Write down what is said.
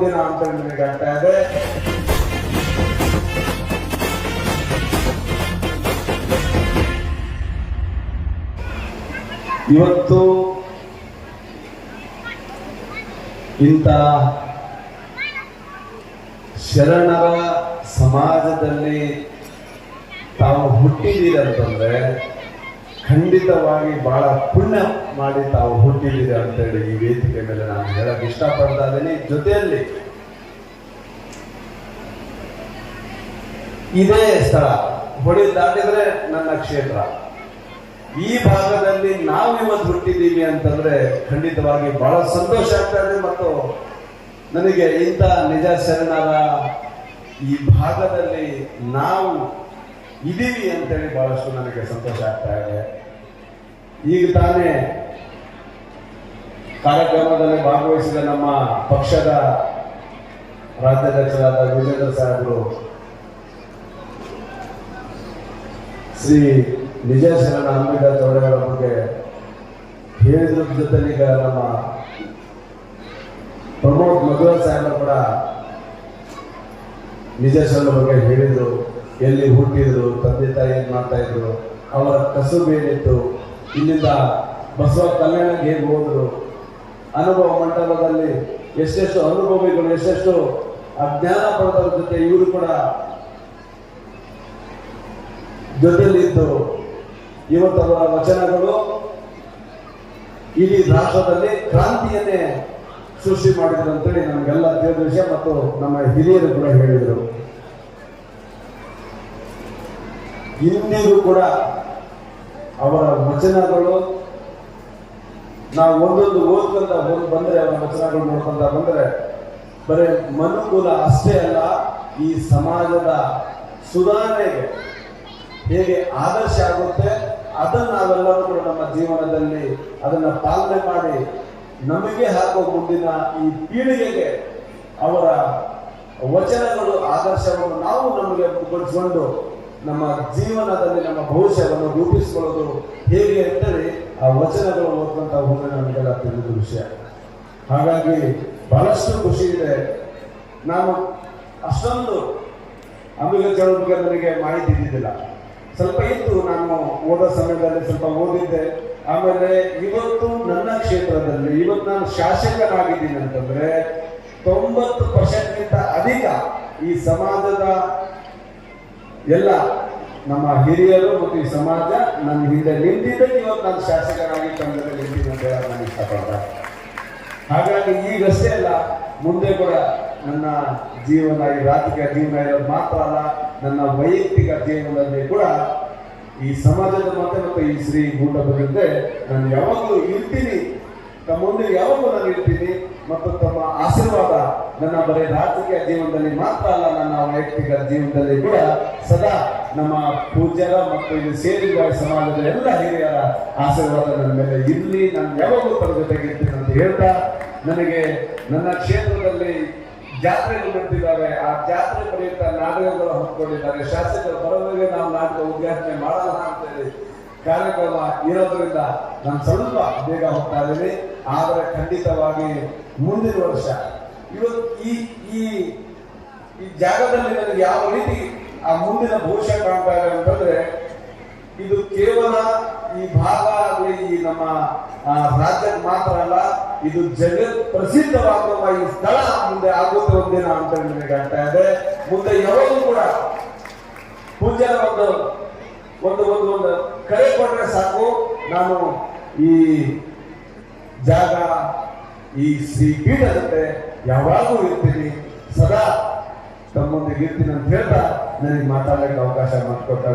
ಒಂದಿನ ಅಂತ ನನಗೆ ಆಗ್ತಾ ಇದೆ. ಇವತ್ತು ಇಂಥ ಶರಣರ ಸಮಾಜದಲ್ಲಿ ತಾವು ಹುಟ್ಟಿದ್ದೀರಿ ಅಂತಂದ್ರೆ ಖಂಡಿತವಾಗಿ ಬಹಳ ಪುಣ್ಯ ಮಾಡಿ ತಾವು ಹುಟ್ಟಿದ್ದೀರಿ ಅಂತೇಳಿ ಈ ವೇದಿಕೆ ಮೇಲೆ ನಾನು ಹೇಳಕ್ ಇಷ್ಟಪಡ್ತಾ ಇದ್ದೀನಿ. ಜೊತೆಯಲ್ಲಿ ಇದೇ ಸ್ಥಳ ಹೊಳಿ ದಾಟಿದ್ರೆ ನನ್ನ ಕ್ಷೇತ್ರ. ಈ ಭಾಗದಲ್ಲಿ ನಾವು ಇವತ್ತು ಹುಟ್ಟಿದ್ದೀವಿ ಅಂತಂದ್ರೆ ಖಂಡಿತವಾಗಿ ಬಹಳ ಸಂತೋಷ ಆಗ್ತಾ ಇದೆ. ಮತ್ತು ನನಗೆ ಇಂಥ ನಿಜ ಶರಣರ ಈ ಭಾಗದಲ್ಲಿ ನಾವು ಇದೀವಿ ಅಂತೇಳಿ ಬಹಳಷ್ಟು ನನಗೆ ಸಂತೋಷ ಆಗ್ತಾ ಇದೆ. ಈಗ ತಾನೇ ಕಾರ್ಯಕ್ರಮದಲ್ಲಿ ಭಾಗವಹಿಸಿದ ನಮ್ಮ ಪಕ್ಷದ ರಾಜ್ಯಾಧ್ಯಕ್ಷರಾದ ವಿಜೇಂದ್ರ ಸಾಹೇಬರು ಶ್ರೀ ನಿಜ ಶರಣ ಅಂಬೇಡ್ಕರ್ ಚೌಡೇಗೌಡರ ಬಗ್ಗೆ ಹೇಳಿದ್ರ ಜೊತೆಲಿ ಈಗ ನಮ್ಮ ಪ್ರಮೋದ್ ಮಧುರ ಸಾಹೇಬರು ಕೂಡ ನಿಜ ಶರಣ ಬಗ್ಗೆ ಹೇಳಿದ್ರು. ಎಲ್ಲಿ ಹುಟ್ಟಿದ್ರು, ತಂದೆ ತಾಯಿ ಏನ್ ಮಾಡ್ತಾ ಇದ್ರು, ಅವರ ಕಸುಬು ಏನಿತ್ತು, ಇಲ್ಲಿಂದ ಬಸವ ಕಲ್ಯಾಣಕ್ಕೆ ಹೇಗೆ ಹೋದ್ರು, ಅನುಭವ ಮಂಟಪದಲ್ಲಿ ಎಷ್ಟೆಷ್ಟು ಅನುಭವಿಗಳು, ಎಷ್ಟೆಷ್ಟು ಅಜ್ಞಾನ ಪಡೆದವ್ರ ಜೊತೆ ಇವರು ಕೂಡ ಜೊತೆಲಿದ್ದು ಇವತ್ತವರ ವಚನಗಳು ಇಡೀ ರಾಷ್ಟ್ರದಲ್ಲಿ ಕ್ರಾಂತಿಯನ್ನೇ ಸೃಷ್ಟಿ ಮಾಡಿದ್ರು ಅಂತೇಳಿ ನಮಗೆಲ್ಲ ತಿಳಿದ ವಿಷಯ. ಮತ್ತು ನಮ್ಮ ಹಿರಿಯರು ಕೂಡ ಹೇಳಿದರು. ಇಂದಿಗೂ ಕೂಡ ಅವರ ವಚನಗಳು ನಾವು ಒಂದೊಂದು ಓದ್ಕೊಂತ ಬಂದ್ರೆ, ಅವರ ವಚನಗಳು ನೋಡ್ಕೊಂತ ಬಂದ್ರೆ ಬರೀ ಮನುಕುಲ ಅಷ್ಟೇ ಅಲ್ಲ, ಈ ಸಮಾಜದ ಸುಧಾರಣೆಗೆ ಹೇಗೆ ಆದರ್ಶ ಆಗುತ್ತೆ ಅದನ್ನು ನಾವೆಲ್ಲರೂ ಕೂಡ ನಮ್ಮ ಜೀವನದಲ್ಲಿ ಅದನ್ನ ಪಾಲನೆ ಮಾಡಿ ನಮಗೆ ಹಾಕೋ ಮುಂದಿನ ಈ ಪೀಳಿಗೆಗೆ ಅವರ ವಚನಗಳು ಆದರ್ಶವನ್ನು ನಾವು ನಮಗೆ ಗೊಳಿಸಿಕೊಂಡು ನಮ್ಮ ಜೀವನದಲ್ಲಿ ನಮ್ಮ ಭವಿಷ್ಯವನ್ನು ರೂಪಿಸಿಕೊಳ್ಳೋದು ಹೇಗೆ ಅಂತೇಳಿ ಆ ವಚನಗಳು ಓದ್ಕೊಂತ ಹೋದ್ರೆ ನಮಗೆಲ್ಲ ತಿಳಿದ ವಿಷಯ. ಹಾಗಾಗಿ ಬಹಳಷ್ಟು ಖುಷಿ ಇದೆ. ನಾನು ಅಷ್ಟೊಂದು ಅಂಬೇಡ್ಕರ್ ಚಳವಳಿ ಬಗ್ಗೆ ನನಗೆ ಮಾಹಿತಿ ಇದ್ದಿದ್ದಿಲ್ಲ. ಸ್ವಲ್ಪ ಇತ್ತು, ನಾನು ಓದೋ ಸಮಯದಲ್ಲಿ ಸ್ವಲ್ಪ ಓದಿದ್ದೆ. ಆಮೇಲೆ ಇವತ್ತು ನನ್ನ ಕ್ಷೇತ್ರದಲ್ಲಿ ಇವತ್ತು ನಾನು ಶಾಸಕನಾಗಿದ್ದೀನಿ ಅಂತಂದ್ರೆ 90% ಅಧಿಕ ಈ ಸಮಾಜದ ಎಲ್ಲ ನಮ್ಮ ಹಿರಿಯರು ಮತ್ತು ಈ ಸಮಾಜ ನನ್ನ ಹಿಂದೆ ನಿಂತಿದ್ದಕ್ಕೆ ಇವತ್ತು ನಾನು ಶಾಸಕನಾಗಿ ತಂಡದಲ್ಲಿ ನಿಂತೀನಿ ಅಂತ ಹೇಳಕ್ ನಾನು ಇಷ್ಟಪಡ್ತ. ಹಾಗಾಗಿ ಈಗಷ್ಟೇ ಅಲ್ಲ, ಮುಂದೆ ಕೂಡ ನನ್ನ ಜೀವನ, ಈ ರಾಜಕೀಯ ಜೀವನ ಇರೋದು ಮಾತ್ರ ಅಲ್ಲ, ನನ್ನ ವೈಯಕ್ತಿಕ ಜೀವನದಲ್ಲಿ ಕೂಡ ಈ ಸಮಾಜದ ಮತ್ತು ಈ ಶ್ರೀ ಗೂಟದ ಜೊತೆ ನಾನು ಯಾವಾಗಲೂ ಇರ್ತೀನಿ. ತಮ್ಮ ಮುಂದೆ ಯಾವಾಗಲೂ ನಾನು ಇರ್ತೀನಿ. ಮತ್ತು ತಮ್ಮ ಆಶೀರ್ವಾದ ನನ್ನ ಬರೀ ರಾಜಕೀಯ ಜೀವನದಲ್ಲಿ ಮಾತ್ರ ಅಲ್ಲ, ನನ್ನ ವೈಯಕ್ತಿಕ ಜೀವನದಲ್ಲಿ ಕೂಡ ಸದಾ ನಮ್ಮ ಪೂಜ್ಯರ ಮತ್ತು ಇಲ್ಲಿ ಸೇರಿರುವ ಸಮಾಜದ ಎಲ್ಲ ಹಿರಿಯರ ಆಶೀರ್ವಾದ ನನ್ನ ಮೇಲೆ ಇರಲಿ. ನಾನು ಯಾವಾಗಲೂ ತನ್ನ ಜೊತೆಗೆ ಇರ್ತೀನಿ ಅಂತ ಹೇಳ್ತಾ, ನನಗೆ ನನ್ನ ಕ್ಷೇತ್ರದಲ್ಲಿ ಜಾತ್ರೆಗಳು ನಡೆದಿದ್ದಾವೆ. ಆ ಜಾತ್ರೆ ಪ್ರಯುಕ್ತ ನಾಟಕಗಳು ಹಮ್ಮಿಕೊಂಡಿದ್ದಾರೆ. ಶಾಸಕರು ಬರೋವರೆಗೆ ನಾವು ನಾಟಕ ಉದ್ಘಾಟನೆ ಮಾಡೋಣ ಅಂತೇಳಿ ಕಾರ್ಯಕ್ರಮ ಇರೋದ್ರಿಂದ ನಾನು ಸ್ವಲ್ಪ ಬೇಗ ಹೋಗ್ತಾ ಇದ್ದೀನಿ. ಆದರೆ ಖಂಡಿತವಾಗಿ ಮುಂದಿನ ವರ್ಷ ಇವತ್ತು ಈ ಜಾಗದಲ್ಲಿ ನನಗೆ ಯಾವ ರೀತಿ ಆ ಮುಂದಿನ ಭವಿಷ್ಯ ಕಾಣ್ತಾ ಇದೆ ಅಂತಂದ್ರೆ, ಇದು ಕೇವಲ ಈ ಭಾಗ ಆಗಲಿ, ಈ ನಮ್ಮ ರಾಜ್ಯಕ್ಕೆ ಮಾತ್ರ ಅಲ್ಲ, ಇದು ಜಗತ್ ಪ್ರಸಿದ್ಧವಾಗುವ ಈ ಸ್ಥಳ ಮುಂದೆ ಆಗುತ್ತೆ ಒಂದಿನ ಅಂತ ನನಗೆ ಆಗ್ತಾ ಇದೆ. ಮುಂದೆ ಯಾವಾಗಲೂ ಕೂಡ ಪೂಜ್ಯರ ಒಂದು ಕರೆ ಕೊಟ್ಟರೆ ಸಾಕು, ನಾನು ಈ ಜಾಗ, ಈ ಶ್ರೀ ಪೀಠ ಜೊತೆ ಯಾವಾಗೂ ಇರ್ತೀನಿ, ಸದಾ ತಮ್ಮೊಂದಿಗೆ ಇರ್ತೀನಿ ಅಂತ ಹೇಳ್ತಾ ನನಗೆ ಮಾತಾಡಲಿಕ್ಕೆ ಅವಕಾಶ ಮಾಡಿಕೊಟ್ಟ